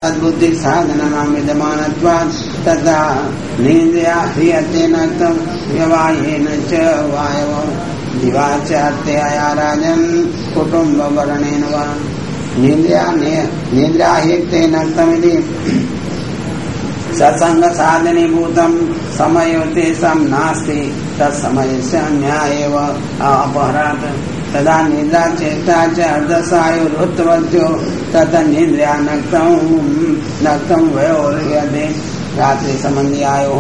तद्बुद्धि साधनानां विद्यमानत्वात् तथा नेन्द्रिया ह्रियते नक्तं व्यवायेन च वायव दिवाचार्यया राजन् कुटुम्बवर्णेन वा नेन्द्रिया ह्रियते नक्तमिति सत्संग साधनीभूतं समयोते सम नास्ति तत्समयस्य न्यायेव अपहरात् तदा निद्रा चेष्टा च अर्धसायुरुत्तवद्यो तथा निद्रा नक्तं वयोर्यते रात्रि संबंधियायो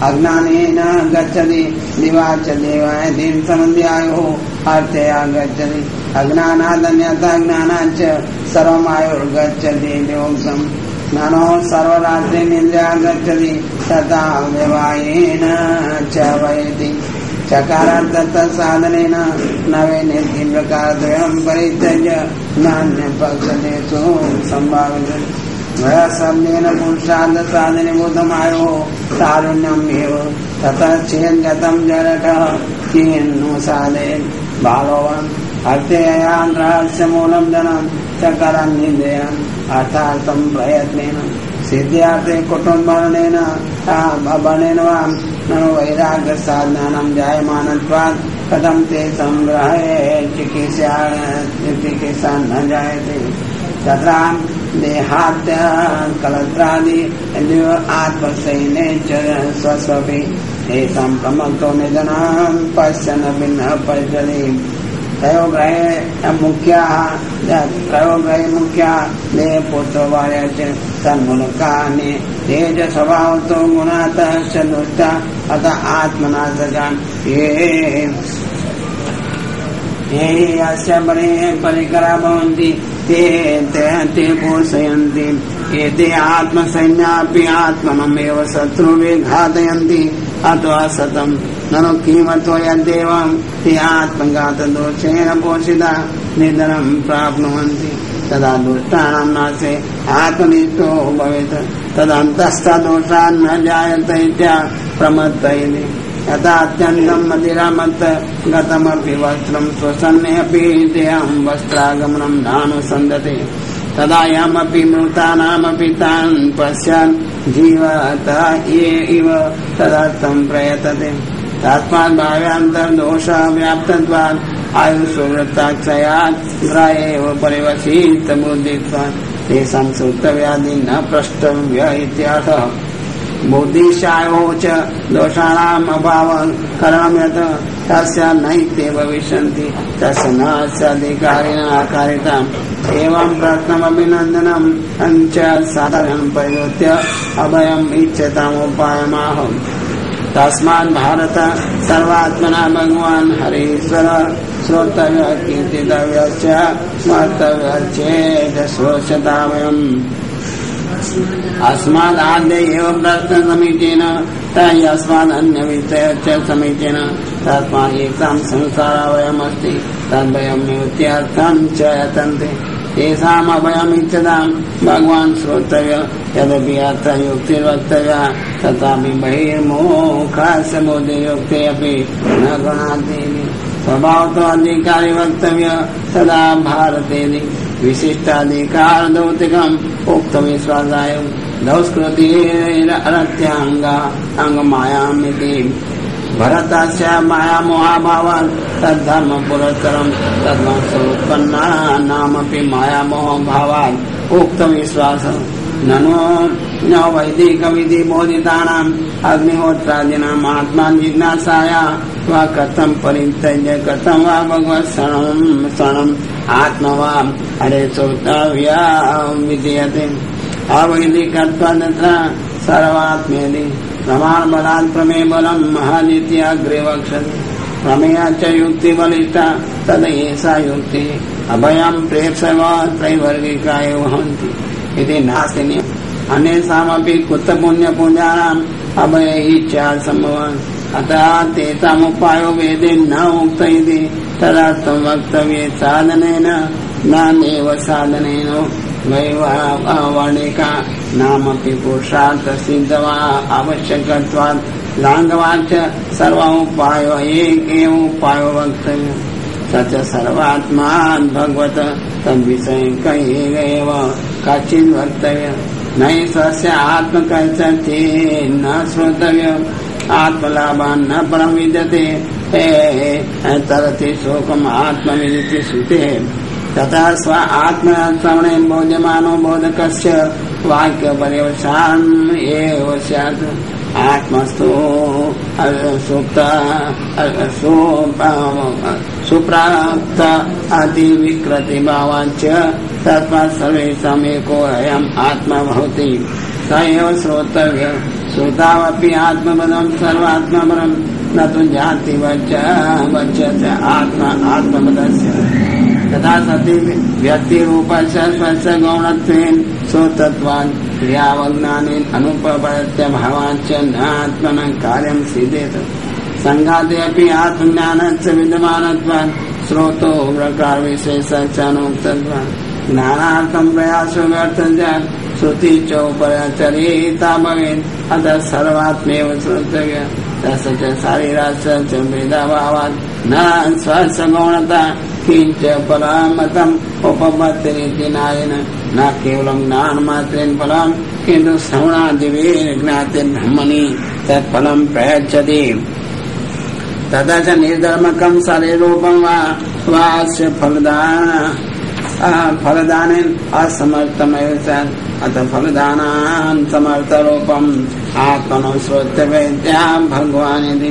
अज्ञानेन गच्छति दिवा च देवादीन संबंधियायो अर्थया गच्छति अज्ञानादन्यथा ज्ञानाच्च सर्वमायुर्गच्छति देवोक्तम् ज्ञानो सर्वरात्रि निद्रा गच्छति तथा व्यवायेन च वयति चकारार्थ साधनेन नवे प्रकारद्वयं परित्यज्य नान्यपक्षतेषु संभाव्यते वयशब्देन पुरुषार्थ साधनीभूतमायो तारुण्यम् एव ततः चेद्गतं जरठः किन्नु साधयेत् बालोवान् अर्थयान् रहस्यमूलं धनं चकारन् निधेयन् अर्थार्थं प्रयत्नेन सिद्ध्यार्थे कुटुम्बवर्णेन वा ननु वैराग्य साधनानां जायमानत्वात् कथं ते संग्रहे चिकित्सा न जायते तत्र देहात्य कलत्रादि आत्मसैने च स्वस्वपि एषां प्रमत्तो निधनं पश्यन् भिन्न पश्यति त्रयोग्रहे मुख्या देह पुत्रवार्य च तन्मूलकानि तेज स्वभावतो गुणातः च दुष्टा अतः आत्मनाशकान् ये अस्य परिकरा भवन्ति ते पोषयन्ति एते आत्मसैन्यापि आत्मनमेव शत्रुवे घातयन्ति अथवा सतम् ननु किमर्थो यद्देवं ते आत्मघातदोषेण पोषिता निधनं प्राप्नुवन्ति तदा दुष्टानां नाशे आत्मनिष्ठो भवेत् तदन्तस्थदोषान् न जायत इत्या प्रमत्त इति यथा अत्यन्तं मदिरामत् गतमपि वस्त्रं स्वसन्नेऽपि देहं वस्त्रागमनं नानुसन्दते तदा यमपि मृतानामपि तान् पश्यन् जीवतः इव तदर्थं प्रयतते तस्मात् भाव्यान्तर्दोषः व्याप्तत्वात् आयुष्वृत्ताक्षयात् ग्रहेव परिवशीत बुद्धित्वात् तेषां सूक्तव्याधि न प्रष्टव्य इत्यर्थः बुद्धिशायो च दोषाणाम् अभावं करणं यत् तस्य नैते भविष्यन्ति तस्य न अधिकारिण अकारिताम् एवं प्रश्नमभिनन्दनम् च साधनं परिवर्त्य अभयम् इच्छतामुपायमाह तस्मात् भारत सर्वात्मना भगवान् हरीश्वर श्रोतव्य कीर्तितव्य च स्मर्तव्य चेत् श्रोष्यतावयम् अस्मादाद्य एव प्रश्न समीचीन तस्मादन्यविषय च समीचीन तस्मात् एतां संसारावयमस्ति तद्भयं निवृत्त्यर्थं च यतन्ते तेषाम् अभयमिच्छतां भगवान् श्रोतव्य यदपि अर्थयुक्तिर्वक्तव्या तथापि बहिर्मुखस्य बुद्धियुक्ते अपि न गृह्णाति स्वभावतो अधिकारी वक्तव्य सदा भारतेति विशिष्टाधिकार दौतिकम् उक्तविश्वासाय दौष्कृतिरत्यांगा अंगमायामिति भरतस्य मायामोहाभावात् तद्धर्म पुरस्सरं तद्वंशोत्पन्ना नामपि मायामोहभावात् उक्तविश्वासः ननु न वैदिकविधि बोधितानाम् अग्निहोत्रादीनाम् आत्मा जिज्ञासाया वा कथं परित्यज्य कथं वा भगवत् शरणम् आत्मा वा हरे श्रोतव्या विधीयते अवैदिकत्वात् तत्र सर्वात्मेति प्रमाण बलात् प्रमेय बलं महादिति अग्रे वक्षति प्रमेय च युक्ति बलिष्ठा तद एषा युक्ति अभयं प्रेक्षव त्रैवर्गिका एव भवन्ति इति नास्ति अन्येषामपि कुत्तपुण्यपूजानाम् अभय इच्छा सम्भवन् अतः तेषामुपायो वेदे न उक्त इति तदर्थं वक्तव्ये साधनेन नानेव साधनेन वैवर्णिका नामपि पुरुषार्थ सिद्धवा आवश्यकत्वात् लाङ्घवाच्च सर्वोपायो एक एव उपायो वक्तव्य सच सर्वात्मा भगवत तद्विषये एव कश्चित् वक्तव्य नहि स्वस्य आत्मकर्तृत्वे न श्रोतव्यम् आत्मलाभान् न परं विद्यते तरति शोकम् आत्मविदिति श्रुते तथा स्व आत्मश्रवणे बोध्यमानो बोधकस्य वाक्यपर्यवसान् एव स्यात् आत्मस्तु सुप्राप्त अतिविकृति भावाच्च तस्मात् सर्वेषाम् एको अयम् आत्मा भवति स एव श्रोतव्य श्रोतावपि आत्मपदं सर्वात्मपरं न तु जाति वच्च आत्मपदस्य तथा सति व्यक्तिरूपस्य स्वस्य गौणत्वेन श्रोतत्वात् क्रियावज्ञानेन अनुपपत्य भावाच्च न आत्मनः कार्यं सिद्धेत संघाते अपि आत्मज्ञानस्य विद्यमानत्वात् श्रोतो प्रकार विशेषश्च अनुक्तत्वात् ज्ञानार्थं प्रयासो व्यर्थः श्रुति चौपरचरिता भवेत् अतः सर्वात्मेव श्रोतव्य तस्य च शारीरस्य च भेदभावात् न स्वस्य गौणता किंच फलमतम् उपपत्तिरिति नायेन न केवलं ज्ञानमात्रेण फलं किन्तु श्रवणादिभिः ज्ञाते ब्रह्मणि तत्फलं प्रयच्छति तथा च निर्धर्मकं शरीरूपं वा अस्य फलदानेन असमर्थमेव स्यात् अतः फलदानान् समर्थरूपम् आत्मनो श्रोतव्यम् भगवान् इति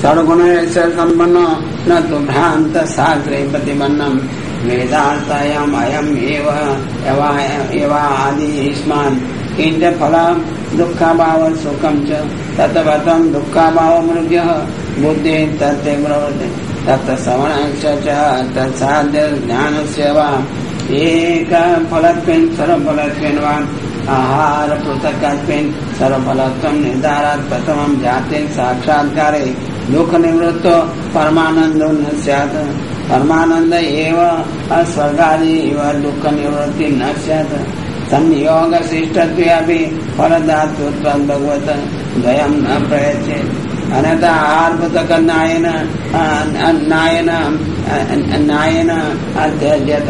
षड्गुणैश्च सम्पन्नो न तु भ्रान्त शास्त्रे प्रतिपन्नम् वेदार्थायाम् अयम् एव आदिस्मान् किञ्च फलं दुःखाभाव सुखं च तत्वतं दुःखाभाव मृग्यः बुद्धिः तत्ते प्रवर्ते तत् श्रवणस्य च तत्साध्य ज्ञानस्य वा एक फलत्वेन सर्वफलत्वेन वा आहार पृथक्त्वेन सर्वफलत्वं निर्धारात् प्रथमं जाते साक्षात्कारे दुःख निवृत्तो परमानन्दो न स्यात् परमानन्द एव स्वर्गादि इव दुःख निवृत्ति न स्यात् संयोग शिष्टत्वे अपि फलदातृत्वात् भगवत् द्वयं न प्रयच्छेत् अन्यथा आहार पृथक् नायेन अध्यज्यत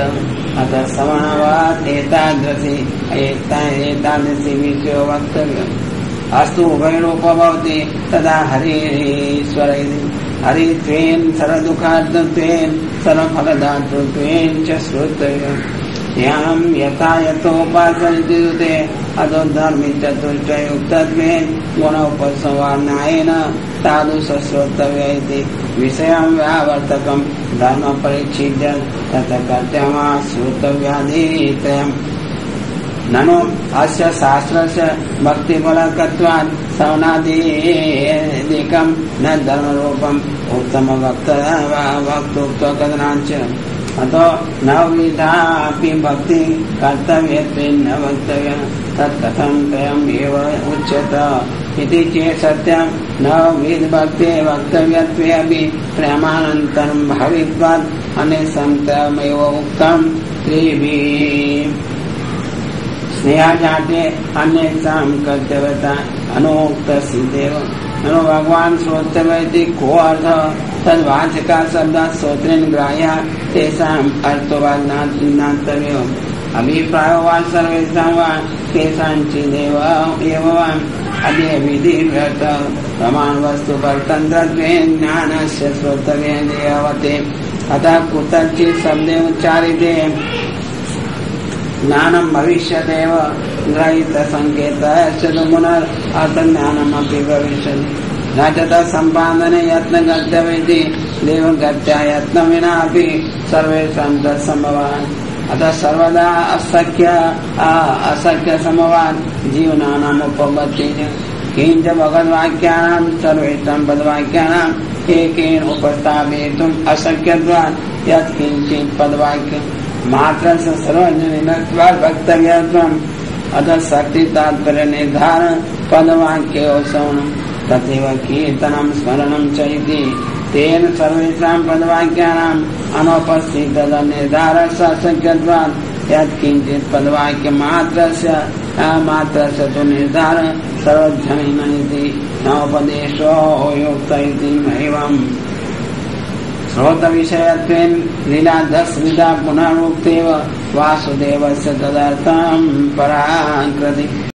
अतः श्रवणात् एतादृशी विषयो वक्तव्यम् अस्तु उभयरूपो भवति तदा हरिश्वर हरित्वेन सर्वदुःखार्थत्वेन सर्वफलदातृत्वेन च श्रोतव्यम् यं यथा यथोपासते अतो धर्मी चतुष्टयुक्तत्वेन गुणोपसंवादनायेन तादृश श्रोतव्य इति विषयं व्यावर्तकं धर्म परिच्छिद्य तथा कर्तव्यमा श्रोतव्यादित्रयम् ननु अस्य शास्त्रस्य भक्तिफलकत्वात् श्रवणादिकं न धर्मरूपम् उत्तम वक्तुक्तकथनाञ्च अतो नवविधापि भक्ति कर्तव्यत्वेन न वक्तव्य तत्कथं त्रयम् एव उच्यत इति चेत् सत्यं नवविध भक्ते वक्तव्यत्वे अपि प्रेमानन्तरं भवित्वात् अनेसन्तमेव उक्तं त्रिभिः स्नेहजाते अन्येषां कर्तव्यता अनोक्त सिद्धेव ननु भगवान् श्रोतव्य इति को अर्थः तद्वाचका शब्दात् श्रोत्रेण ग्राह्या तेषाम् अर्थो वा ज्ञातव्यम् अभिप्रायो वा सर्वेषां वा केषाञ्चिदेव एवम् अध्यविधिव्यर्थः प्रमाण वस्तु परतन्त्रत्वेन ज्ञानस्य श्रोतव्येन देवते अतः कुत्रचित् शब्दे उच्चारिते ज्ञानं भविष्यदेव ग्रहीत संकेतश्च पुनरर्थज्ञानमपि भविष्यति न च तत्सम्पादने यत्न कर्तव्येति देवगत्या यत्न विना अपि सर्वेषां तत्सम्भवान् अतः सर्वदा अशक्य समवान् जीवनानाम् उपपत्तिः किञ्च भगवद्वाक्यानां सर्वेषां पदवाक्यानाम् एकेन उपस्थापयितुम् अशक्यत्वात् यत्किञ्चित् पदवाक्यम् मात्र सर्वजनिनत्वात् वक्तव्यत्वम् अतः शक्ति तात्पर्य निर्धारण पदवाक्योत्सवनं तथैव कीर्तनं स्मरणं च इति तेन सर्वेषां पदवाक्यानाम् अनुपस्थितः निर्धारस्य अशक्यत्वात् यत्किञ्चित् पदवाक्यमात्रस्य तु निर्धार सर्वजनिन इति नवोपदेशो युक्त इति एवम् श्रोत विषयत्वेन लीला 10 विधा पुनरुक्तेव वासुदेवस्य तदर्थं पराकृति।